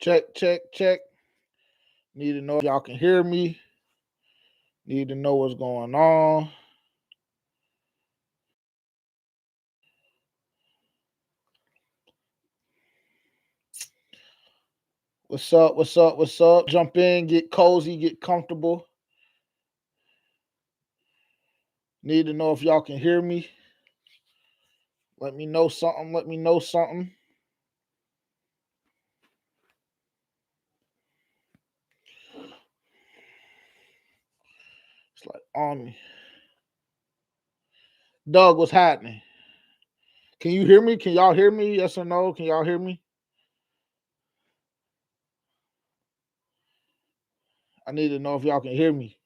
Check, check, check. Need to know if y'all can hear me. Need to know what's going on. What's up? What's up? What's up? Jump in, get cozy, get comfortable. Need to know if y'all can hear me. Let me know something. Let me know something. It's like on me. Doug, what's happening? Can you hear me? Can y'all hear me? Yes or no? Can y'all hear me? I need to know if y'all can hear me.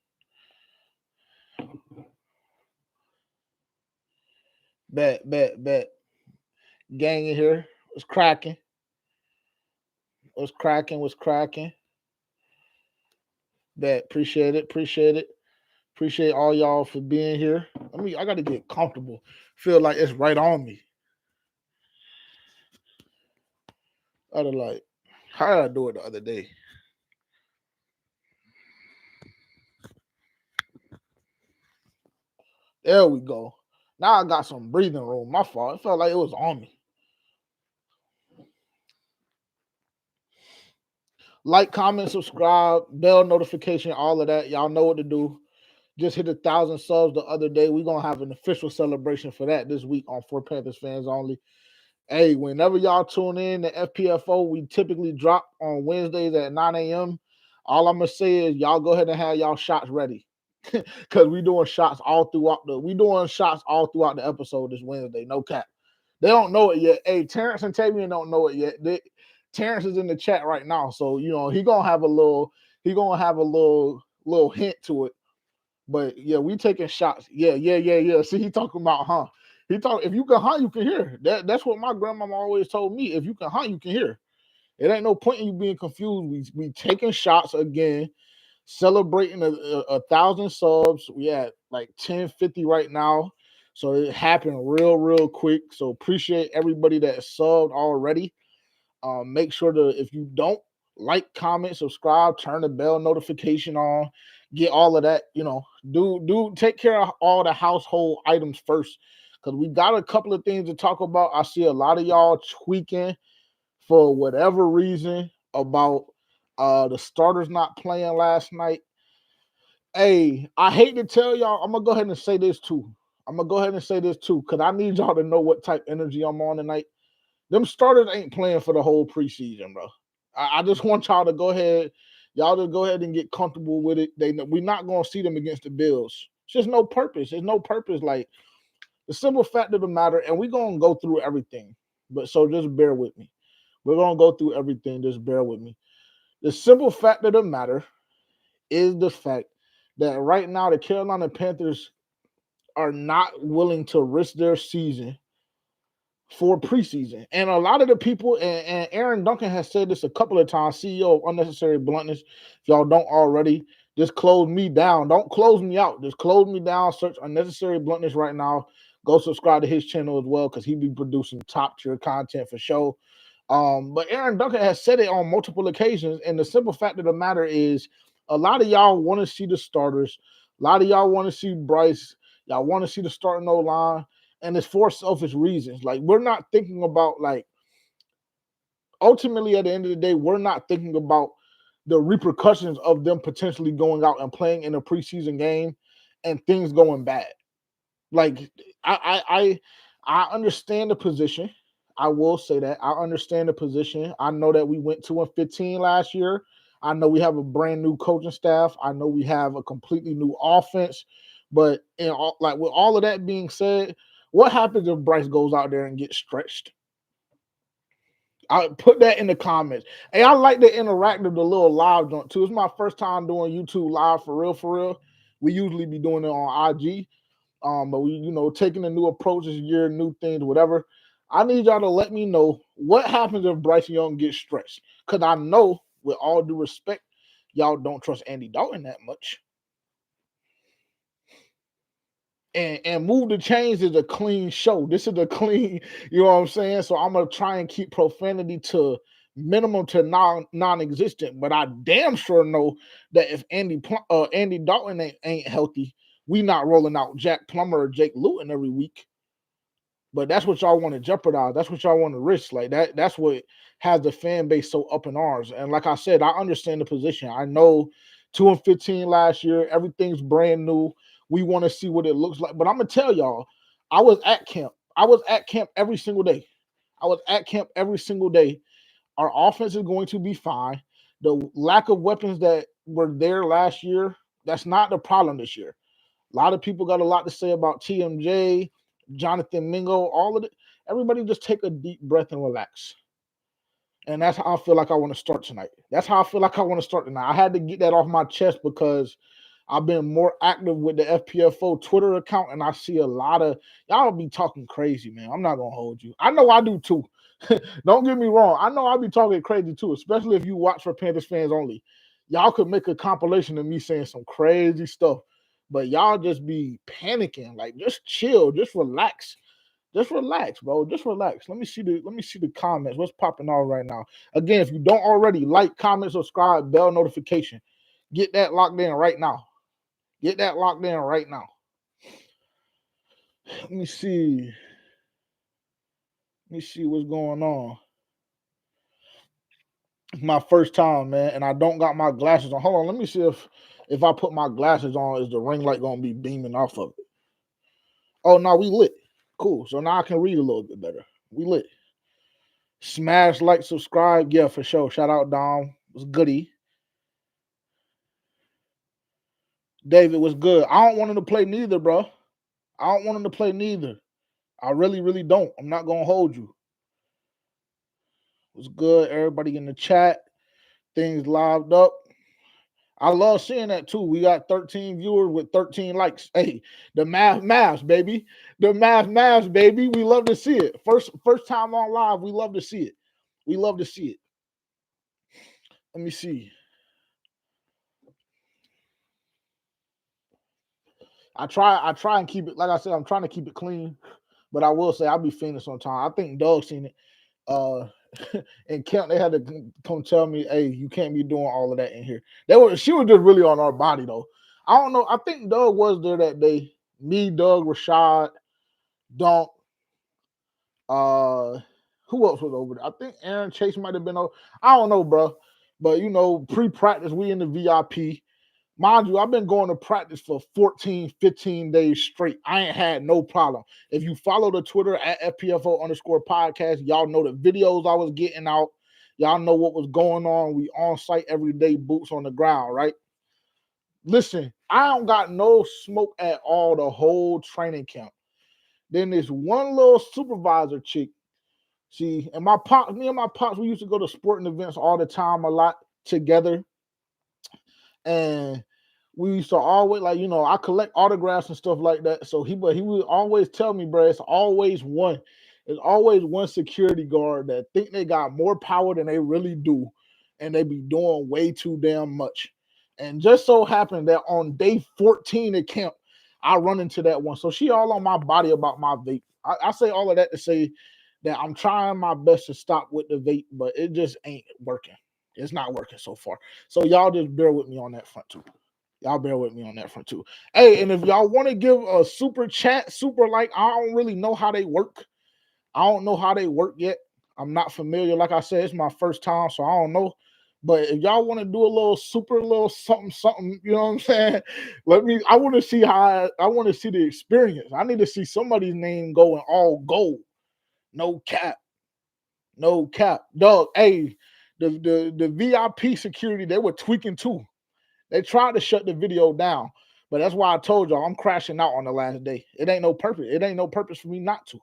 Bet, bet, bet. Gang in here. What's cracking? What's cracking? What's cracking? Bet. Appreciate it. Appreciate it. Appreciate all y'all for being here. I gotta get comfortable. Feel like it's right on me. How did I do it the other day? There we go. Now I got some breathing room. My fault. It felt like it was on me. Like, comment, subscribe, bell notification, all of that. Y'all know what to do. Just hit 1,000 subs the other day. We're gonna have an official celebration for that this week on For Panthers Fans Only. Hey, whenever y'all tune in to FPFO, we typically drop on Wednesdays at 9 a.m. All I'm gonna say is y'all go ahead and have y'all shots ready. Cause we doing shots all throughout the episode this Wednesday. No cap. They don't know it yet. Hey, Terrence and Tavian don't know it yet. Terrence is in the chat right now, so he gonna have a little hint to it. But yeah, we taking shots. Yeah. See, he talking about if you can hunt, you can hear. That's what my grandmama always told me. If you can hunt, you can hear. It ain't no point in you being confused. We taking shots again, celebrating 1,000 subs. We at like 1050 right now. So it happened real quick. So appreciate everybody that subbed already. Make sure if you don't like, comment, subscribe, turn the bell notification on, get all of that. Do take care of all the household items first, because we got a couple of things to talk about. I see a lot of y'all tweaking for whatever reason about the starters not playing last night. Hey, I hate to tell y'all, I'm gonna go ahead and say this too. Because I need y'all to know what type of energy I'm on tonight. Them starters ain't playing for the whole preseason, bro. I just want y'all to go ahead and get comfortable with it. We're not gonna see them against the Bills. It's just no purpose. There's no purpose. Like, the simple fact of the matter, and we're gonna go through everything. But so just bear with me. We're gonna go through everything. Just bear with me. The simple fact of the matter is the fact that right now the Carolina Panthers are not willing to risk their season for preseason. And a lot of the people, and Aaron Duncan has said this a couple of times, CEO of Unnecessary Bluntness, if y'all don't already, just close me down. Don't close me out. Just close me down. Search Unnecessary Bluntness right now. Go subscribe to his channel as well, because he be producing top tier content for sure. But Aaron Duncan has said it on multiple occasions, and the simple fact of the matter is a lot of y'all want to see the starters. A lot of y'all want to see Bryce. Y'all want to see the starting O-line, and it's for selfish reasons. Like, we're not thinking about, like, ultimately at the end of the day, we're not thinking about the repercussions of them potentially going out and playing in a preseason game and things going bad. Like, I understand the position. I will say that I understand the position. I know that we went 2-15 last year. I know we have a brand new coaching staff. I know we have a completely new offense. But with all of that being said, what happens if Bryce goes out there and gets stretched? I'll put that in the comments. Hey, I like the interactive, the little live joint too. It's my first time doing YouTube live for real. We usually be doing it on IG. But we, taking a new approach this year, new things, whatever. I need y'all to let me know what happens if Bryce Young gets stretched. Because I know, with all due respect, y'all don't trust Andy Dalton that much. And Move the Chains is a clean show. This is a clean, you know what I'm saying? So I'm going to try and keep profanity to minimum to non-existent. But I damn sure know that if Andy Dalton ain't healthy, we not rolling out Jack Plummer or Jake Luton every week. But that's what y'all want to jeopardize. That's what y'all want to risk. Like that. That's what has the fan base so up in arms. And like I said, I understand the position. I know 2-15 last year. Everything's brand new. We want to see what it looks like. But I'm gonna tell y'all, I was at camp. I was at camp every single day. I was at camp every single day. Our offense is going to be fine. The lack of weapons that were there last year, that's not the problem this year. A lot of people got a lot to say about TMJ, Jonathan Mingo, all of it. Everybody just take a deep breath and relax. And that's how I feel like I want to start tonight. That's how I feel like I want to start tonight. I had to get that off my chest because I've been more active with the FPFO Twitter account, and I see a lot of y'all be talking crazy, man. I'm not gonna hold you. I know I do too. Don't get me wrong. I know I be talking crazy too, especially if you watch For Panthers Fans Only. Y'all could make a compilation of me saying some crazy stuff, but y'all just be panicking. Like, just chill, just relax. Just relax, bro. Just relax. Let me see the comments. What's popping off right now? Again, if you don't already, like, comment, subscribe, bell notification. Get that locked in right now. Get that locked in right now. Let me see. Let me see what's going on. It's my first time, man, and I don't got my glasses on. Hold on, let me see if I put my glasses on, is the ring light gonna be beaming off of it? Oh no, we lit. Cool. So now I can read a little bit better. We lit. Smash, like, subscribe. Yeah, for sure. Shout out Dom. It's goody. David was good. I don't want him to play neither, bro. I don't want him to play neither. I really, really don't. I'm not gonna hold you. What's good? Everybody in the chat. Things lived up. I love seeing that too. We got 13 viewers with 13 likes. Hey, the maths, baby. The maths, baby. We love to see it. First time on live. We love to see it. We love to see it. Let me see. I try and keep it, like I said, I'm trying to keep it clean, but I will say I'll be fiending sometimes. I think Doug seen it. In camp, they had to come tell me, hey, you can't be doing all of that in here. She was just really on our body though. I don't know. I think Doug was there that day. Me, Doug, Rashad, Dunk, who else was over there? I think Aaron Chase might have been over. I don't know, bro. But pre-practice, we in the VIP. Mind you, I've been going to practice for 14, 15 days straight. I ain't had no problem. If you follow the Twitter at FPFO_podcast, y'all know the videos I was getting out. Y'all know what was going on. We on site every day, boots on the ground, right? Listen, I don't got no smoke at all the whole training camp. Then this one little supervisor chick, me and my pops, we used to go to sporting events all the time, a lot together. And we used to always, like, I collect autographs and stuff like that. So he would always tell me, bro, it's always one security guard that think they got more power than they really do, and they be doing way too damn much. And just so happened that on day 14 at camp, I run into that one. So she all on my body about my vape. I say all of that to say that I'm trying my best to stop with the vape, but it just ain't working. It's not working so far. So y'all just bear with me on that front too. Hey, and if y'all want to give a super chat, super like, I don't really know how they work. I don't know how they work yet. I'm not familiar. Like I said, it's my first time, so I don't know. But if y'all want to do a little something, you know what I'm saying? I want to see the experience. I need to see somebody's name going all gold. No cap. Dog, hey, the VIP security, they were tweaking too. They tried to shut the video down, but that's why I told y'all I'm crashing out on the last day. It ain't no purpose. It ain't no purpose for me not to.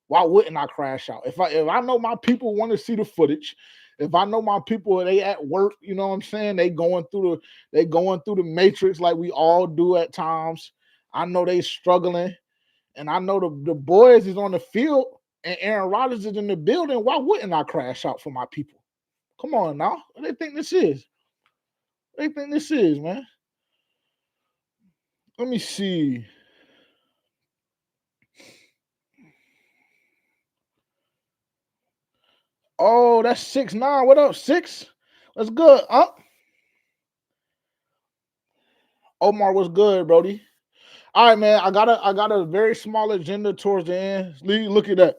Why wouldn't I crash out? If I know my people want to see the footage, if I know my people, they at work, you know what I'm saying? They going through the matrix like we all do at times. I know they struggling, and I know the boys is on the field and Aaron Rodgers is in the building. Why wouldn't I crash out for my people? Come on now. What do they think this is? Man? Let me see. Oh, that's 6'9". What up, 6? What's good? Omar, what's good, Brody? All right, man. I got a very small agenda towards the end. Look at that.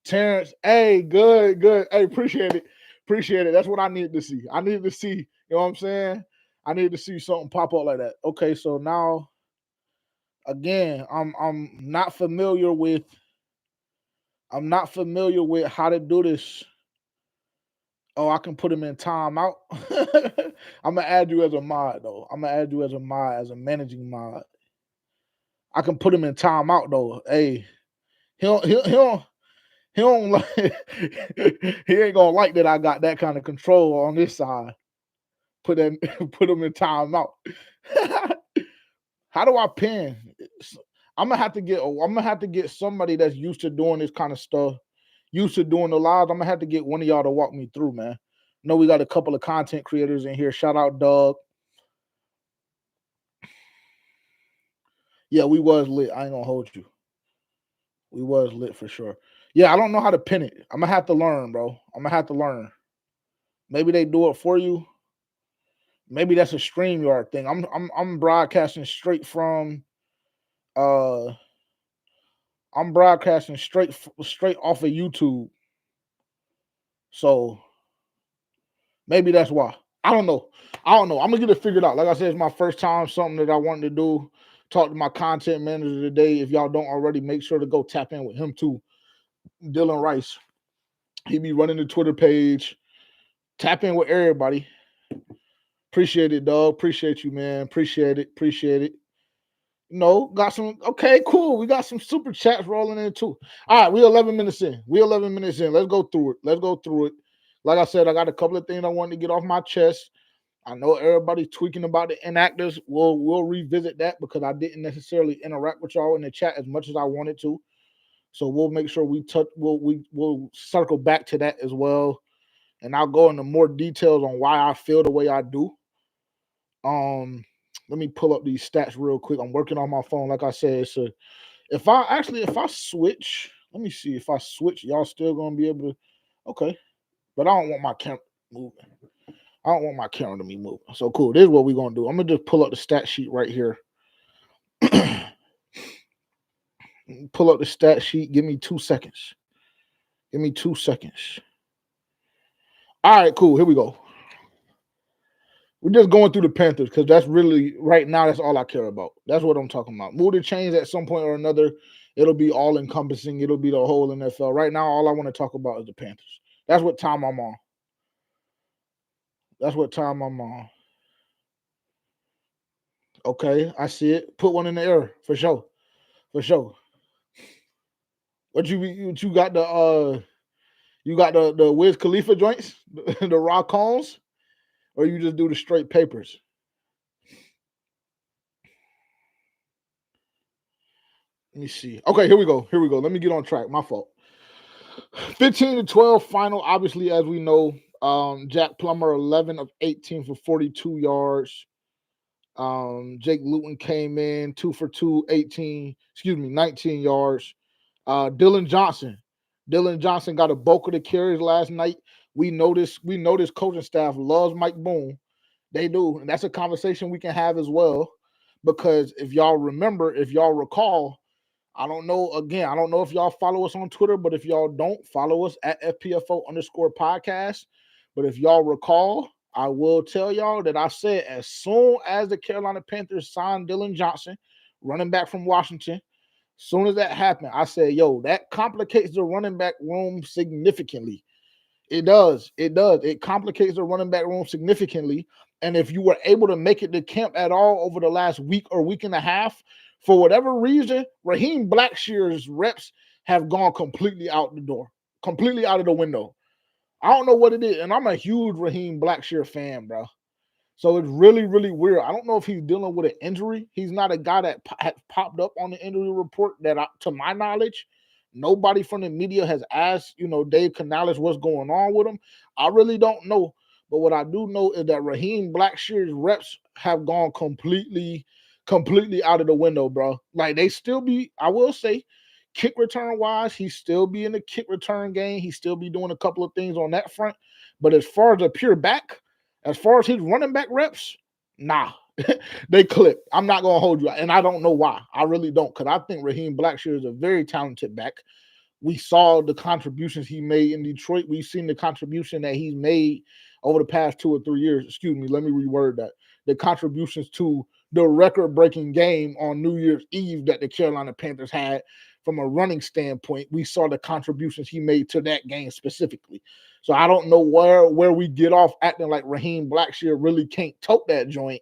Terrence. Hey, good, good. Hey, appreciate it. Appreciate it. That's what I need to see. I need to see, you know what I'm saying? I need to see something pop up like that. Okay, so now again, I'm not familiar with how to do this. Oh, I can put him in timeout. I'm gonna add you as a mod though. I'm gonna add you as a mod, as a managing mod. I can put him in timeout though. Hey, he don't like he ain't gonna like that I got that kind of control on this side. Put that put him in timeout. How do I pin? I'm gonna have to get somebody that's used to doing this kind of stuff, used to doing the lives. I'm gonna have to get one of y'all to walk me through, man. I know we got a couple of content creators in here. Shout out Doug. Yeah, we was lit. I ain't gonna hold you. We was lit for sure. Yeah, I don't know how to pin it. I'm gonna have to learn, bro. I'm gonna have to learn. Maybe they do it for you. Maybe that's a StreamYard thing. I'm broadcasting straight from uh I'm broadcasting straight off of YouTube. So maybe that's why. I don't know. I'm gonna get it figured out. Like I said, it's my first time, something that I wanted to do. Talk to my content manager today. If y'all don't already, make sure to go tap in with him too. Dylan Rice. He be running the Twitter page. Tap in with everybody. Appreciate it, dog. Appreciate you, man. Appreciate it. Appreciate it. Got some. Okay, cool. We got some super chats rolling in too. All right, we 11 minutes in. Let's go through it. Like I said, I got a couple of things I wanted to get off my chest. I know everybody's tweaking about the inactives. We'll revisit that because I didn't necessarily interact with y'all in the chat as much as I wanted to. So we'll make sure we touch. We'll circle back to that as well, and I'll go into more details on why I feel the way I do. Let me pull up these stats real quick. I'm working on my phone, like I said. So if I switch, let me see. If I switch, y'all still gonna be able to. Okay, but I don't want my camera moving. I don't want my camera to be moving. So cool. This is what we're gonna do. I'm gonna just pull up the stat sheet right here. Pull up the stat sheet. Give me 2 seconds. Give me 2 seconds. All right, cool. Here we go. We're just going through the Panthers because that's really right now. That's all I care about. That's what I'm talking about. Move the chains at some point or another. It'll be all encompassing. It'll be the whole NFL. Right now, all I want to talk about is the Panthers. That's what time I'm on. That's what time I'm on. Okay, I see it. Put one in the air for sure. For sure. What you got the Wiz Khalifa joints, the rock cones, or you just do the straight papers? Let me see. Okay, here we go. Let me get on track. My fault. 15-12 final. Obviously, as we know, Jack Plummer 11 of 18 for 42 yards. Jake Luton came in 2 for 2, 19 yards. Dylan Johnson got a bulk of the carries last night. We noticed coaching staff loves Mike Boone. They do, and that's a conversation we can have as well. Because if y'all recall, I don't know if y'all follow us on Twitter, but if y'all don't, follow us at FPFO_podcast. But if y'all recall, I will tell y'all that I said as soon as the Carolina Panthers signed Dylan Johnson, running back from Washington, as soon as that happened, I said, yo, that complicates the running back room significantly. It does. It complicates the running back room significantly. And if you were able to make it to camp at all over the last week or week and a half, for whatever reason, Raheem Blackshear's reps have gone completely out the door, completely out of the window. I don't know what it is. And I'm a huge Raheem Blackshear fan, bro. So it's really, really weird. I don't know if he's dealing with an injury. He's not a guy that had popped up on the injury report to my knowledge. Nobody from the media has asked, Dave Canales what's going on with him. I really don't know. But what I do know is that Raheem Blackshear's reps have gone completely out of the window, bro. Like they still be, I will say, kick return wise, he still be in the kick return game. He still be doing a couple of things on that front. But as far as a pure back, as far as his running back reps, nah. They clip. I'm not gonna hold you, and I don't know why. I really don't, because I think Raheem Blackshear is a very talented back. We saw the contributions he made in Detroit. We've seen the contribution that he's made over the past 2 or 3 years. Excuse me, let me reword that. The contributions to the record-breaking game on New Year's Eve that the Carolina Panthers had from a running standpoint. We saw the contributions he made to that game specifically. So I don't know where we get off acting like Raheem Blackshear really can't tote that joint,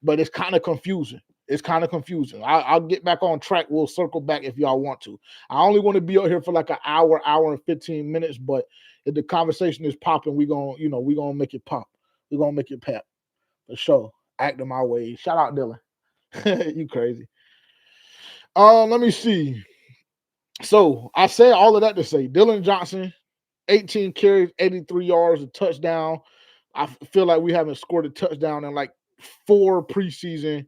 but it's kind of confusing. It's kind of confusing. I'll get back on track. We'll circle back if y'all want to. I only want to be out here for like an hour and 15 minutes, but if the conversation is popping, we're gonna make it pop. We're gonna make it pop. For sure. Acting my way. Shout out Dylan. You crazy. Let me see. So I said all of that to say Dylan Johnson, 18 carries, 83 yards, a touchdown. I feel like we haven't scored a touchdown in like four preseason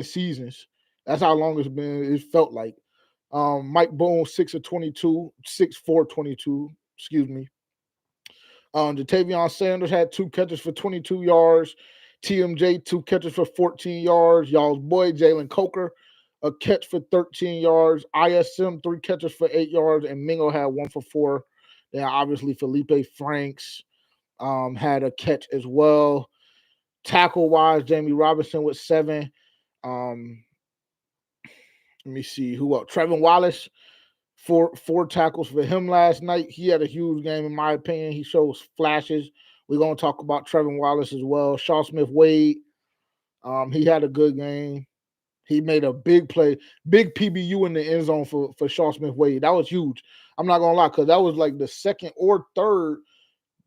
seasons. That's how long it's been. It felt like. Mike Boone, 6 of 22, 6-4, 22. Excuse me. Jatavion Sanders had 2 catches for 22 yards. TMJ, 2 catches for 14 yards. Y'all's boy, Jalen Coker, a catch for 13 yards. ISM, 3 catches for 8 yards. And Mingo had 1 for 4. Then obviously Felipe Franks had a catch as well. Tackle-wise, Jamie Robinson with 7. Let me see who else. Trevin Wallace, four tackles for him last night. He had a huge game, in my opinion. He shows flashes. We're going to talk about Trevin Wallace as well. Shaw Smith-Wade, he had a good game. He made a big play, big PBU in the end zone for Shaw Smith-Wade. That was huge. I'm not going to lie, because that was like the second or third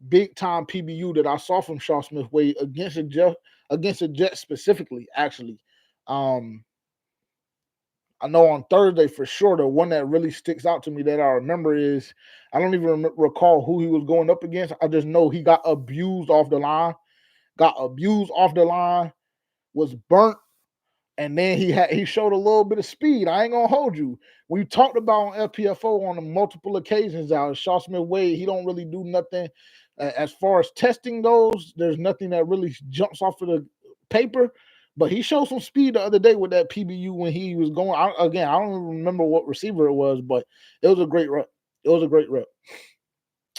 big-time PBU that I saw from Shaw Smith-Wade against the Jets specifically, actually. I know on Thursday for sure, the one that really sticks out to me that I remember is, I don't even recall who he was going up against. I just know he got abused off the line, was burnt, and then he showed a little bit of speed. I ain't gonna hold you. We talked about on FPFO on multiple occasions out. Shaw Smith-Wade, he don't really do nothing. As far as testing goes, there's nothing that really jumps off of the paper. But he showed some speed the other day with that PBU when he was going. I don't even remember what receiver it was, but it was a great rep.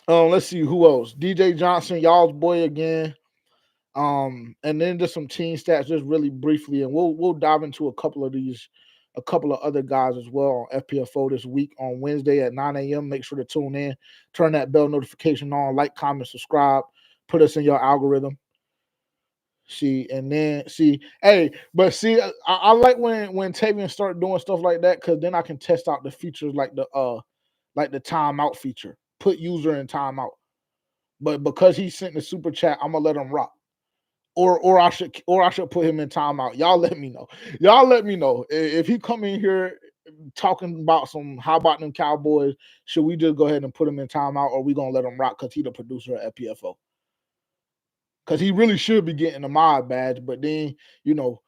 Let's see who else. DJ Johnson, y'all's boy again. And then just some team stats, just really briefly, and we'll dive into a couple of other guys as well on FPFO this week on Wednesday at 9 a.m. Make sure to tune in, turn that bell notification on, like, comment, subscribe, put us in your algorithm. I like when Tavian start doing stuff like that, because then I can test out the features like the timeout feature, put user in timeout. But because he sent the super chat, I'm gonna let him rock. Or I should put him in timeout. Y'all let me know. If he come in here talking about how about them Cowboys, should we just go ahead and put him in timeout, or we gonna let him rock because he the producer at FPFO? Because he really should be getting a mod badge, but then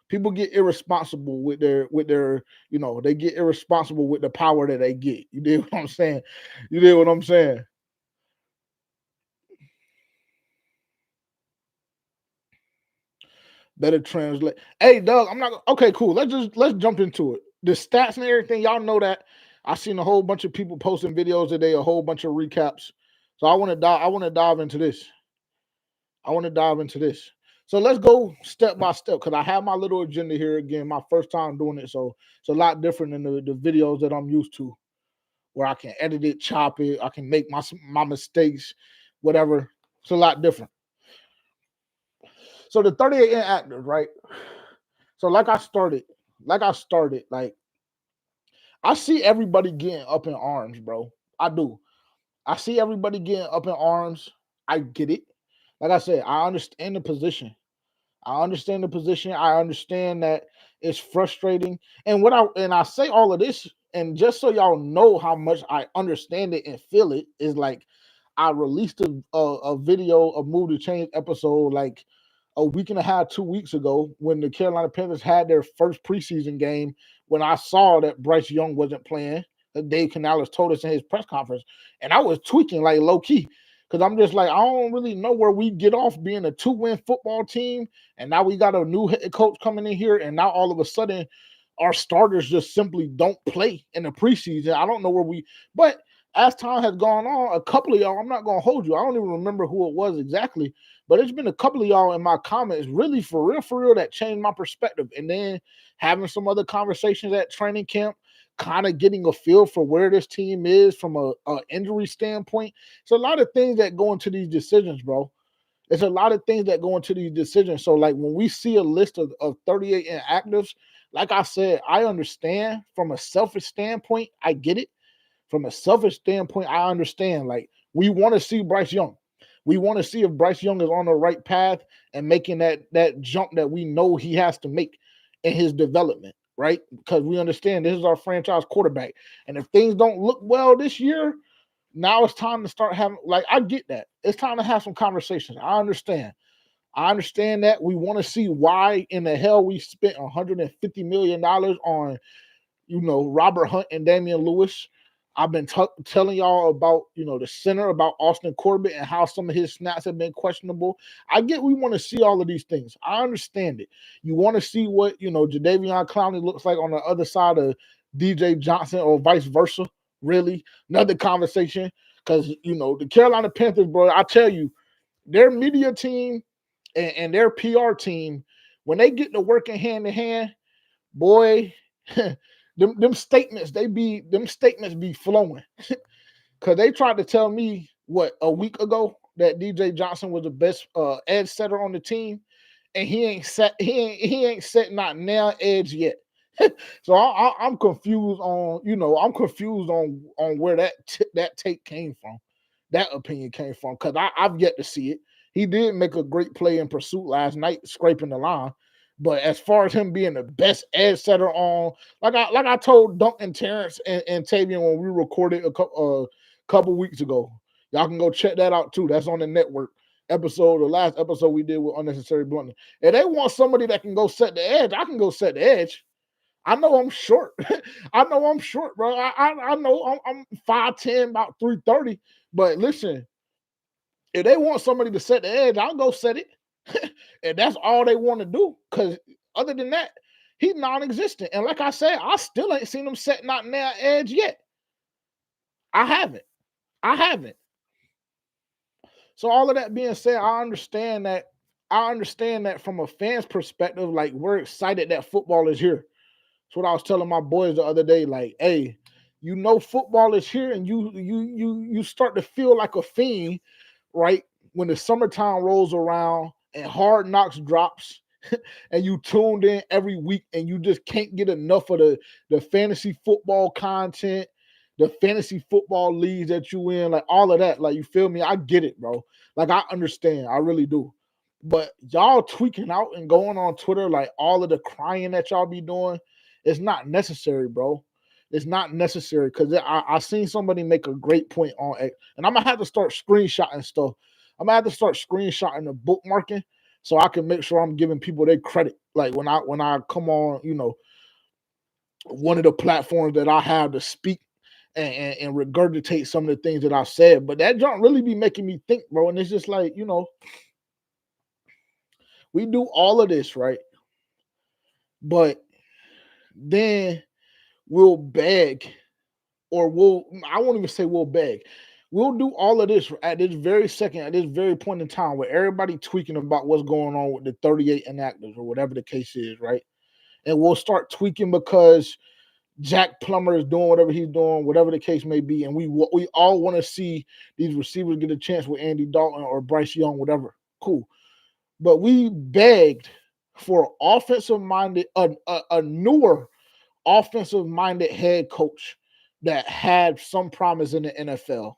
people get irresponsible with their they get irresponsible with the power that they get. You did what I'm saying? Better translate. Hey, Doug, I'm not okay. Cool. Let's jump into it. The stats and everything, y'all know that. I seen a whole bunch of people posting videos today, a whole bunch of recaps. So I want to dive into this. So let's go step by step, because I have my little agenda here again. My first time doing it, so it's a lot different than the videos that I'm used to, where I can edit it, chop it, I can make my mistakes, whatever. It's a lot different. So the 38 inactive, right? So like I started, I see everybody getting up in arms, bro. I do. I see everybody getting up in arms. I get it. Like I said, I understand the position. I understand that it's frustrating. And I say all of this, and just so y'all know how much I understand it and feel it, is like I released a video, a Move to Change episode like a week and a half, 2 weeks ago, when the Carolina Panthers had their first preseason game when I saw that Bryce Young wasn't playing. Dave Canales told us in his press conference, and I was tweaking like low key because I'm just like, I don't really know where we get off being a 2-win football team, and now we got a new head coach coming in here, and now all of a sudden our starters just simply don't play in the preseason. I don't know where but as time has gone on, a couple of y'all, I'm not gonna hold you, I don't even remember who it was exactly, but it's been a couple of y'all in my comments, really for real, that changed my perspective. And then having some other conversations at training camp, kind of getting a feel for where this team is from a injury standpoint. It's a lot of things that go into these decisions, bro. It's a lot of things that go into these decisions. So, like, when we see a list of 38 inactives, like I said, I understand from a selfish standpoint. I get it. From a selfish standpoint, I understand. Like, we want to see Bryce Young. We want to see if Bryce Young is on the right path and making that jump that we know he has to make in his development, right? Because we understand this is our franchise quarterback. And if things don't look well this year, now it's time to start having, like, I get that. It's time to have some conversations. I understand. I understand that. We want to see why in the hell we spent $150 million on, Robert Hunt and Damian Lewis. I've been telling y'all about, the center, about Austin Corbett and how some of his snaps have been questionable. I get we want to see all of these things. I understand it. You want to see what, Jadeveon Clowney looks like on the other side of DJ Johnson or vice versa. Really, another conversation. Because, the Carolina Panthers, bro, I tell you, their media team and their PR team, when they get to working hand in hand, boy, them statements be flowing. Cause they tried to tell me a week ago that DJ Johnson was the best edge setter on the team, and he ain't set not nail edge yet. So I'm confused on where that take came from, that opinion came from, because I've yet to see it. He did make a great play in pursuit last night, scraping the line. But as far as him being the best edge setter on, like I told Duncan, Terrence, and Tavian when we recorded a couple weeks ago, y'all can go check that out too. That's on the network. The last episode we did with Unnecessary Bluntness. If they want somebody that can go set the edge, I can go set the edge. I know I'm short. I know I'm short, bro. I know I'm 5'10", about 330. But listen, if they want somebody to set the edge, I'll go set it. And that's all they want to do. Because other than that, he's non-existent. And like I said, I still ain't seen him set not now edge yet. I haven't. So all of that being said, I understand that from a fan's perspective, like, we're excited that football is here. That's what I was telling my boys the other day. Like, hey, football is here, and you start to feel like a fiend, right? When the summertime rolls around and Hard Knocks drops, and you tuned in every week, and you just can't get enough of the fantasy football content, the fantasy football leagues that you in, like all of that. Like, you feel me? I get it, bro. Like, I understand. I really do. But y'all tweaking out and going on Twitter, like all of the crying that y'all be doing, it's not necessary, bro. It's not necessary, because I seen somebody make a great point on it, and I'm gonna have to start screenshotting stuff. I'm gonna have to start screenshotting the bookmarking so I can make sure I'm giving people their credit. Like, when I come on, one of the platforms that I have to speak and regurgitate some of the things that I said. But that don't really be making me think, bro. And it's just like, we do all of this, right? But then we'll beg, or I won't even say we'll beg. We'll do all of this at this very second, at this very point in time, where everybody tweaking about what's going on with the 38 inactives or whatever the case is, right? And we'll start tweaking because Jack Plummer is doing whatever he's doing, whatever the case may be, and we all want to see these receivers get a chance with Andy Dalton or Bryce Young, whatever. Cool. But we begged for offensive-minded, a newer offensive-minded head coach that had some promise in the NFL.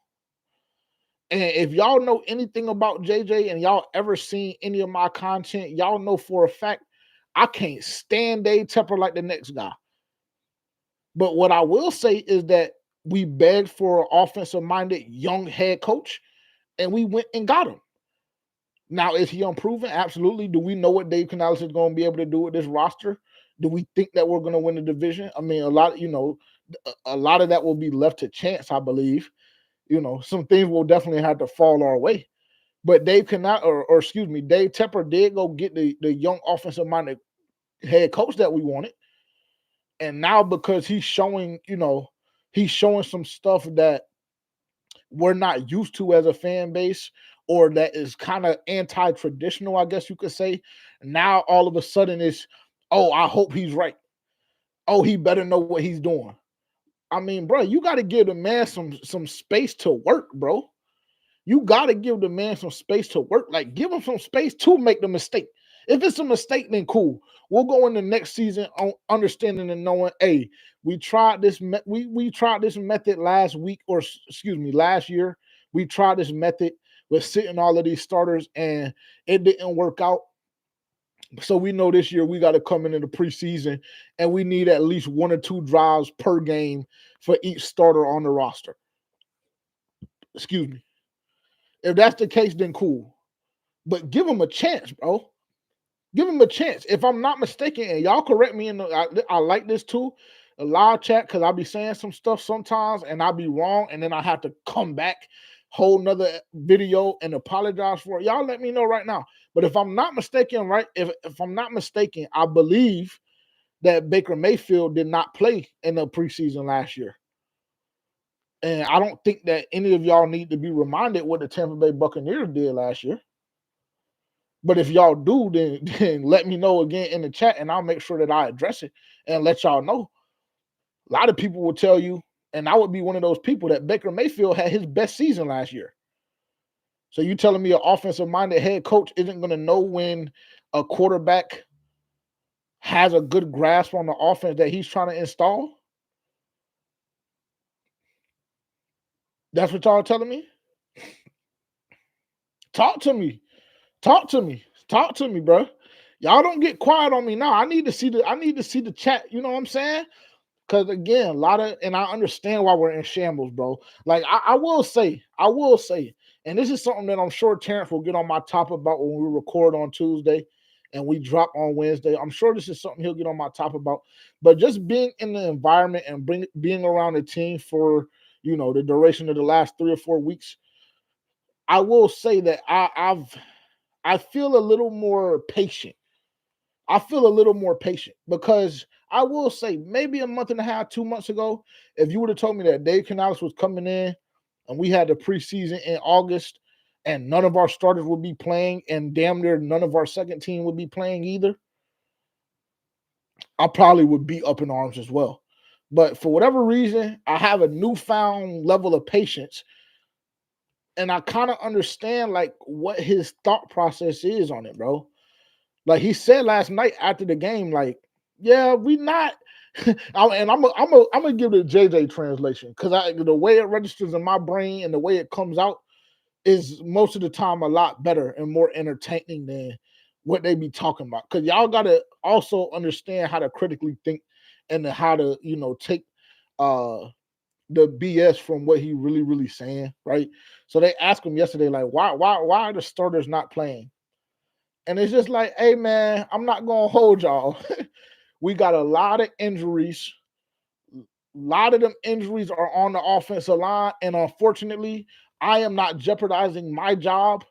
And if y'all know anything about JJ and y'all ever seen any of my content, y'all know for a fact I can't stand Dave Tepper like the next guy. But what I will say is that we begged for an offensive-minded young head coach, and we went and got him. Now, is he unproven? Absolutely. Do we know what Dave Canales is going to be able to do with this roster? Do we think that we're going to win the division? I mean, a lot of that will be left to chance, I believe. Some things will definitely have to fall our way. But Dave cannot, or excuse me, Dave Tepper did go get the young offensive minded head coach that we wanted. And now because he's showing some stuff that we're not used to as a fan base, or that is kind of anti-traditional, I guess you could say. Now all of a sudden it's, oh, I hope he's right. Oh, he better know what he's doing. I mean, bro, you got to give the man some space to work, bro. You got to give the man some space to work. Like, give him some space to make the mistake. If it's a mistake, then cool. We'll go in the next season on understanding and knowing, hey, we tried this. We tried this method last year. We tried this method with sitting all of these starters, and it didn't work out. So we know this year we got to come into the preseason, and we need at least 1 or 2 drives per game for each starter on the roster. Excuse me. If that's the case, then cool. But give him a chance, bro. Give him a chance. If I'm not mistaken, and y'all correct me, I like this too, a live chat, because I'll be saying some stuff sometimes and I'll be wrong, and then I have to come back, whole nother video, and apologize for it. Y'all let me know right now. But if I'm not mistaken, right, if I'm not mistaken, I believe that Baker Mayfield did not play in the preseason last year. And I don't think that any of y'all need to be reminded what the Tampa Bay Buccaneers did last year. But if y'all do, then let me know again in the chat, and I'll make sure that I address it and let y'all know. A lot of people will tell you, and I would be one of those people, that Baker Mayfield had his best season last year. So you telling me an offensive-minded head coach isn't going to know when a quarterback has a good grasp on the offense that he's trying to install? That's what y'all telling me? Talk to me. Talk to me. Talk to me, bro. Y'all don't get quiet on me now. I need to see the chat. You know what I'm saying? Because again, and I understand why we're in shambles, bro. Like I will say, and this is something that I'm sure Terrence will get on my top about when we record on Tuesday and we drop on Wednesday. I'm sure this is something he'll get on my top about. But just being in the environment and being around the team for the duration of the last 3 or 4 weeks, I will say that I feel a little more patient. Because I will say maybe a month and a half, 2 months ago, if you would have told me that Dave Canales was coming in and we had the preseason in August and none of our starters would be playing and damn near none of our second team would be playing either, I probably would be up in arms as well. But for whatever reason, I have a newfound level of patience, and I kind of understand like what his thought process is on it, bro. Like he said last night after the game, like, yeah, we not. And I'm gonna give the JJ translation, because the way it registers in my brain and the way it comes out is most of the time a lot better and more entertaining than what they be talking about. Because y'all gotta also understand how to critically think and how to take the BS from what he really saying, right? So they asked him yesterday, like, why are the starters not playing? And it's just like, hey, man, I'm not going to hold y'all. We got a lot of injuries. A lot of them injuries are on the offensive line. And unfortunately, I am not jeopardizing my job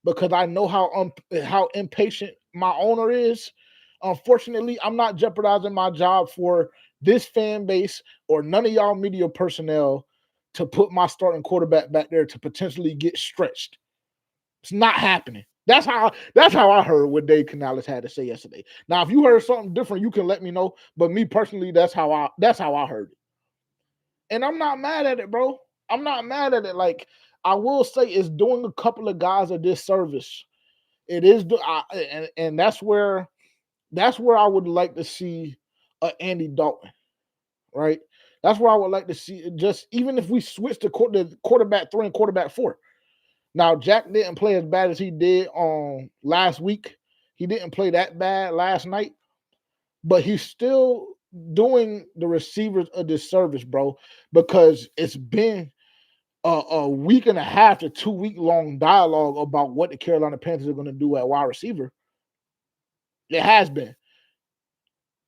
because I know how impatient my owner is. Unfortunately, I'm not jeopardizing my job for this fan base or none of y'all media personnel to put my starting quarterback back there to potentially get stretched. It's not happening. That's how I heard what Dave Canales had to say yesterday. Now, if you heard something different, you can let me know. But me personally, that's how I heard it. And I'm not mad at it, bro. I'm not mad at it. Like, I will say it's doing a couple of guys a disservice. It is, and that's where I would like to see Andy Dalton, right? That's where I would like to see, just even if we switch to quarterback 3 and quarterback 4. Now, Jack didn't play as bad as he did on last week. He didn't play that bad last night, but he's still doing the receivers a disservice, bro, because it's been a week and a half to 2 week long dialogue about what the Carolina Panthers are going to do at wide receiver. It has been.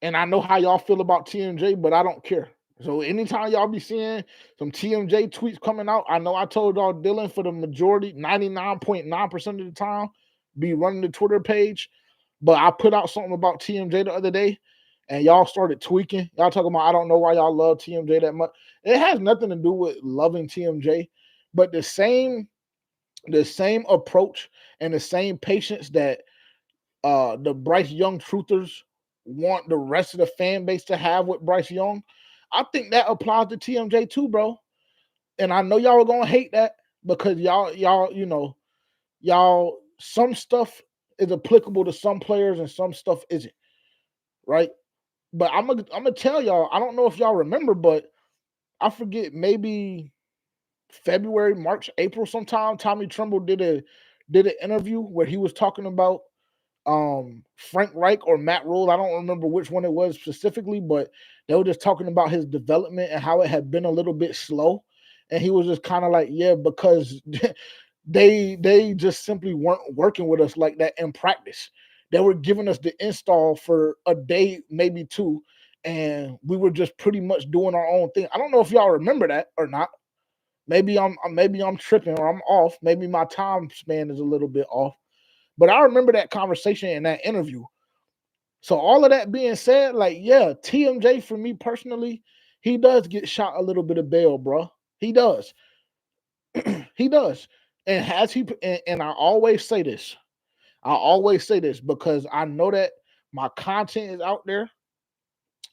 And I know how y'all feel about TMJ, but I don't care. So anytime y'all be seeing some TMJ tweets coming out, I know I told y'all Dylan for the majority, 99.9% of the time, be running the Twitter page. But I put out something about TMJ the other day, and y'all started tweaking. Y'all talking about I don't know why y'all love TMJ that much. It has nothing to do with loving TMJ, but the same approach and the same patience that the Bryce Young truthers want the rest of the fan base to have with Bryce Young, I think that applies to TMJ too, bro. And I know y'all are gonna hate that because y'all some stuff is applicable to some players and some stuff isn't, right? But I'm gonna tell y'all, I don't know if y'all remember, but I forget, maybe February, March, April sometime, Tommy Tremble did an interview where he was talking about Frank Reich or Matt Rule. I don't remember which one it was specifically, but they were just talking about his development and how it had been a little bit slow. And he was just kind of like, yeah, because they just simply weren't working with us like that in practice. They were giving us the install for a day, maybe two, and we were just pretty much doing our own thing. I don't know if y'all remember that or not. Maybe I'm tripping or I'm off. Maybe my time span is a little bit off. But I remember that conversation in that interview. So all of that being said, like, yeah, TMJ for me personally, he does get shot a little bit of bail, bro. He does. He does. And has he and I always say this. I always say this because I know that my content is out there.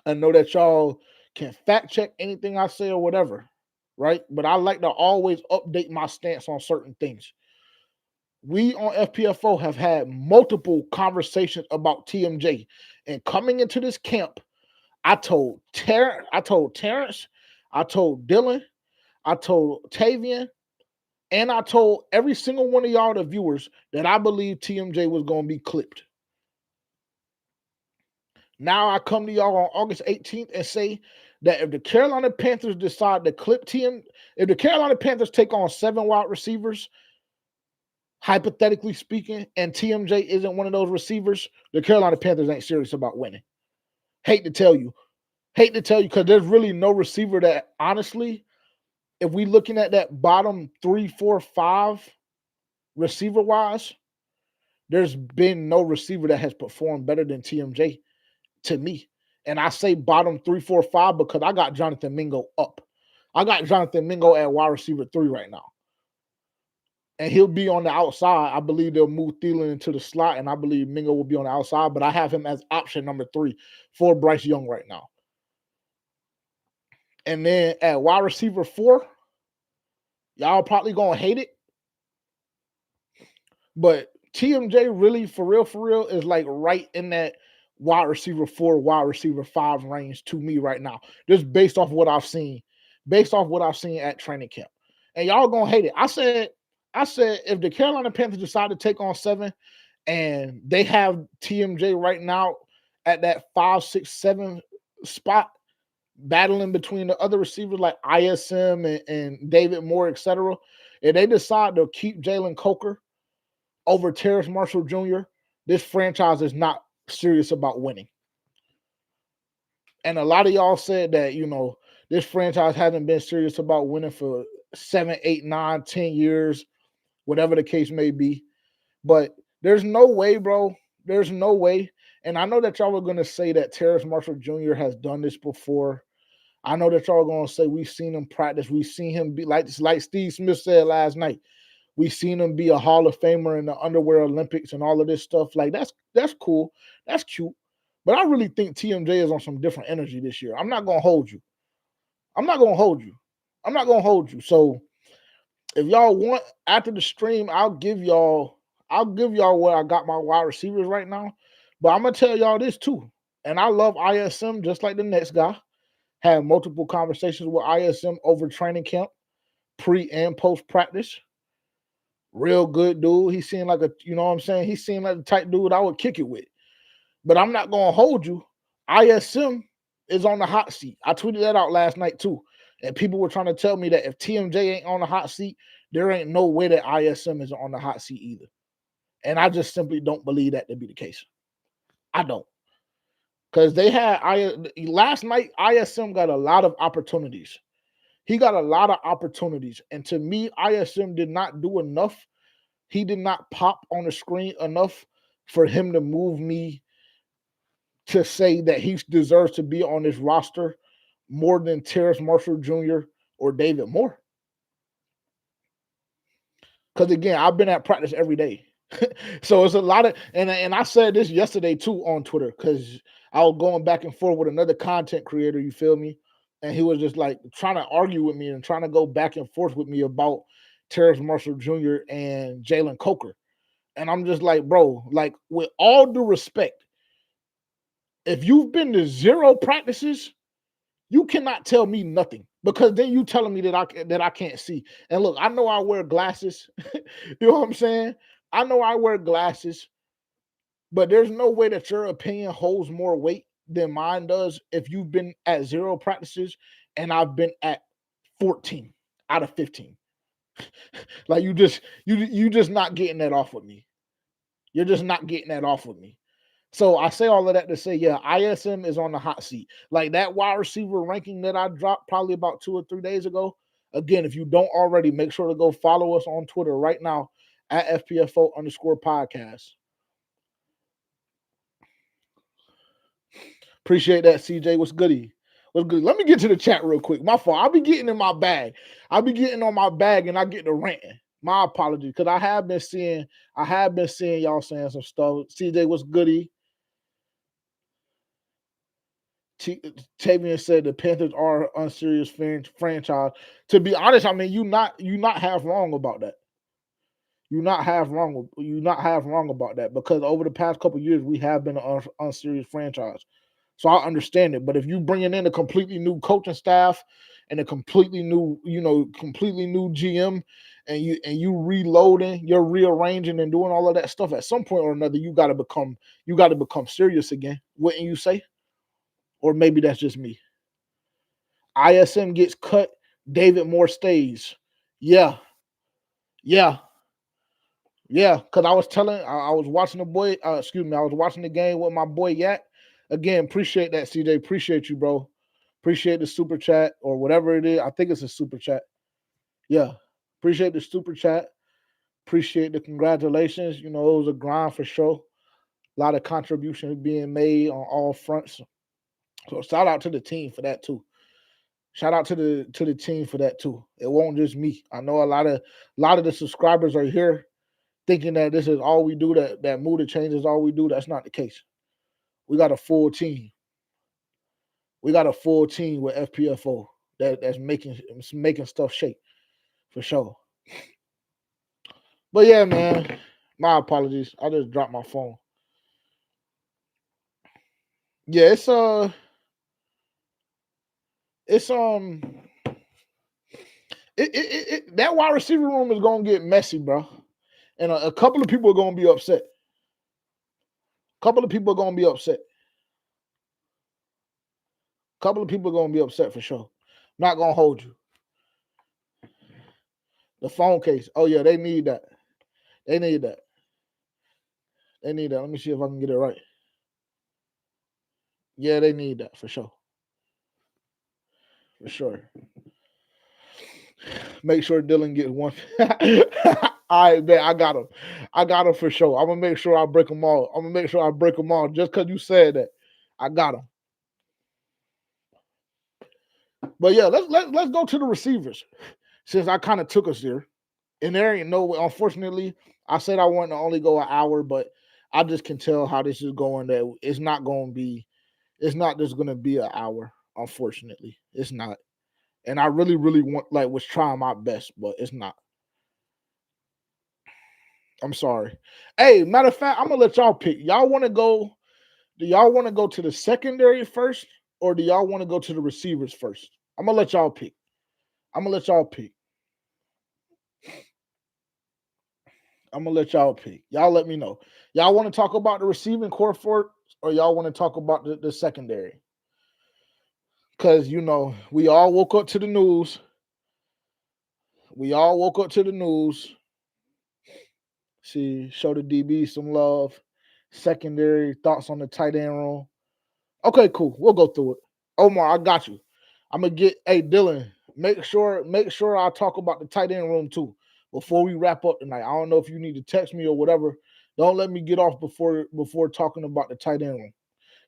I know that y'all can fact check anything I say or whatever, right? But I like to always update my stance on certain things. We on FPFO have had multiple conversations about TMJ. And coming into this camp, I told Terrence, I told Dylan, I told Tavian, and I told every single one of y'all, the viewers, that I believe TMJ was going to be clipped. Now I come to y'all on August 18th and say that if the Carolina Panthers decide to clip if the Carolina Panthers take on 7 wide receivers, hypothetically speaking, and TMJ isn't one of those receivers, the Carolina Panthers ain't serious about winning. Hate to tell you, because there's really no receiver that, honestly, if we looking at that bottom 3, 4, 5 receiver wise, there's been no receiver that has performed better than TMJ to me. And I say bottom 3, 4, 5 because I got Jonathan Mingo up. I got Jonathan Mingo at wide receiver 3 right now. And he'll be on the outside. I believe they'll move Thielen into the slot, and I believe Mingo will be on the outside, but I have him as option number 3 for Bryce Young right now. And then at wide receiver 4, y'all probably going to hate it, but TMJ really, for real, is like right in that wide receiver 4, wide receiver 5 range to me right now, just based off what I've seen at training camp. And y'all going to hate it. I said if the Carolina Panthers decide to take on 7 and they have TMJ right now at that 5, 6, 7 spot, battling between the other receivers like ISM and David Moore, etc., if they decide to keep Jalen Coker over Terrace Marshall Jr., this franchise is not serious about winning. And a lot of y'all said that, this franchise hasn't been serious about winning for 7, 8, 9, 10 years, whatever the case may be. But there's no way, bro. There's no way. And I know that y'all are going to say that Terrace Marshall Jr. has done this before. I know that y'all are going to say we've seen him practice. We've seen him be like Steve Smith said last night. We've seen him be a Hall of Famer in the Underwear Olympics and all of this stuff. Like, that's cool. That's cute. But I really think TMJ is on some different energy this year. I'm not going to hold you. So if y'all want, after the stream, I'll give y'all where I got my wide receivers right now. But I'm going to tell y'all this too. And I love ISM just like the next guy. Had multiple conversations with ISM over training camp, pre and post practice. Real good dude. He seemed like he seemed like the type dude I would kick it with. But I'm not going to hold you. ISM is on the hot seat. I tweeted that out last night too. And people were trying to tell me that if TMJ ain't on the hot seat, there ain't no way that ISM is on the hot seat either. And I just simply don't believe that to be the case. I don't. Because they had last night, ISM got a lot of opportunities. He got a lot of opportunities. And to me, ISM did not do enough. He did not pop on the screen enough for him to move me to say that he deserves to be on this roster more than Terrace Marshall Jr. or David Moore. Because again, I've been at practice every day. So it's a lot of, and I said this yesterday too on Twitter, because I was going back and forth with another content creator, you feel me? And he was just like trying to argue with me and trying to go back and forth with me about Terrace Marshall Jr. and Jalen Coker. And I'm just like, bro, like with all due respect, if you've been to 0 practices, you cannot tell me nothing, because then you telling me that I can't see. And look, I know I wear glasses. You know what I'm saying? I know I wear glasses, but there's no way that your opinion holds more weight than mine does if you've been at 0 practices and I've been at 14 out of 15. Like you just not getting that off with me. You're just not getting that off with me. So I say all of that to say, yeah, ISM is on the hot seat. Like that wide receiver ranking that I dropped probably about 2 or 3 days ago. Again, if you don't already, make sure to go follow us on Twitter right now at FPFO_podcast. Appreciate that, CJ. What's goody? What's good? Let me get to the chat real quick. My fault. I'll be getting in my bag. I'll be getting on my bag and I get to ranting. My apologies, because I have been seeing y'all saying some stuff. CJ, what's goody? Tavian said the Panthers are an unserious franchise. To be honest, I mean you not half wrong about that. You're not half wrong about that, because over the past couple of years we have been an unserious franchise. So I understand it. But if you bringing in a completely new coaching staff and a completely new GM, and you reloading, you're rearranging and doing all of that stuff, at some point or another, you got to become serious again, wouldn't you say? Or maybe that's just me. ISM gets cut, David Moore stays. Yeah. Because I was watching I was watching the game with my boy Yak. Again, appreciate that, CJ. Appreciate you, bro. Appreciate the super chat or whatever it is. I think it's a super chat. Yeah. Appreciate the super chat. Appreciate the congratulations. You know, it was a grind for sure. A lot of contributions being made on all fronts. So shout out to the team for that too. Shout out to the team for that too. It won't just me. I know a lot of the subscribers are here thinking that this is all we do, that mood to change is all we do. That's not the case. We got a full team. We got a full team with FPFO that's making stuff shake for sure. But yeah, man, my apologies. I just dropped my phone. Yeah, it's that wide receiver room is gonna get messy, bro, and a couple of people are gonna be upset. A couple of people are gonna be upset. For sure. Not gonna hold you. The phone case. Oh yeah, they need that. Let me see if I can get it right. Yeah, they need that for sure. For sure. Make sure Dylan gets one. All right, man. I got him for sure. I'm gonna make sure I break them all. Just because you said that. I got him. But yeah, let's go to the receivers, since I kind of took us there. And there ain't no way. Unfortunately, I said I wanted to only go an hour, but I just can tell how this is going. That it's not just going to be an hour. Unfortunately, it's not. And I really, really was trying my best, but it's not. I'm sorry. Hey, matter of fact, I'm gonna let y'all pick. Y'all want to go? Do y'all want to go to the secondary first, or do y'all want to go to the receivers first? I'm gonna let y'all pick. Y'all let me know. Y'all want to talk about the receiving core for it, or y'all want to talk about the secondary? Because we all woke up to the news. See, show the DB some love. Secondary thoughts on the tight end room. Okay, cool. We'll go through it. Omar, I got you. I'm gonna get. Hey, Dylan, make sure I talk about the tight end room too before we wrap up tonight. I don't know if you need to text me or whatever. Don't let me get off before talking about the tight end room.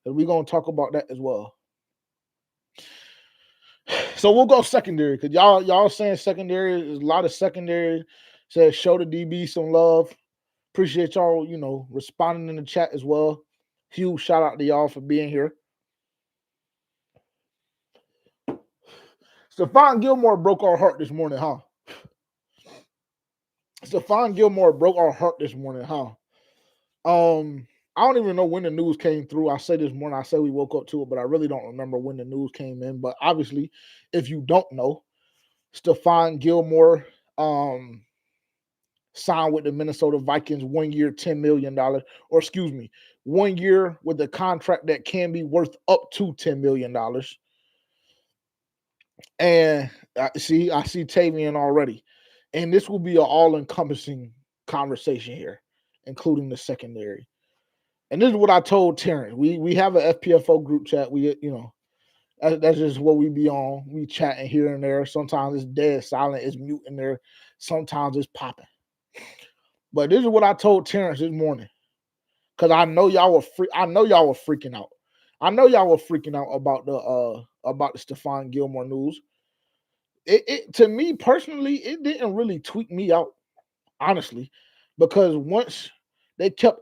We're gonna talk about that as well. So we'll go secondary because y'all saying secondary. There's a lot of secondary. Says show the DB some love. Appreciate y'all, responding in the chat as well. Huge shout out to y'all for being here. Stephon Gilmore broke our heart this morning, huh? Stephon Gilmore broke our heart this morning, huh? I don't even know when the news came through. I said this morning, I said we woke up to it, but I really don't remember when the news came in. But obviously, if you don't know, Stephon Gilmore signed with the Minnesota Vikings 1 year, $10 million, or excuse me, 1 year with a contract that can be worth up to $10 million. And I see Tavian already. And this will be an all-encompassing conversation here, including the secondary. And this is what I told Terrence. We have a FPFO group chat. That's just what we be on. We chatting here and there. Sometimes it's dead silent, it's mute in there. Sometimes it's popping. But this is what I told Terrence this morning. Cause I know y'all were freaking out. I know y'all were freaking out about the Stephon Gilmore news. It to me personally, it didn't really tweak me out, honestly, because once they kept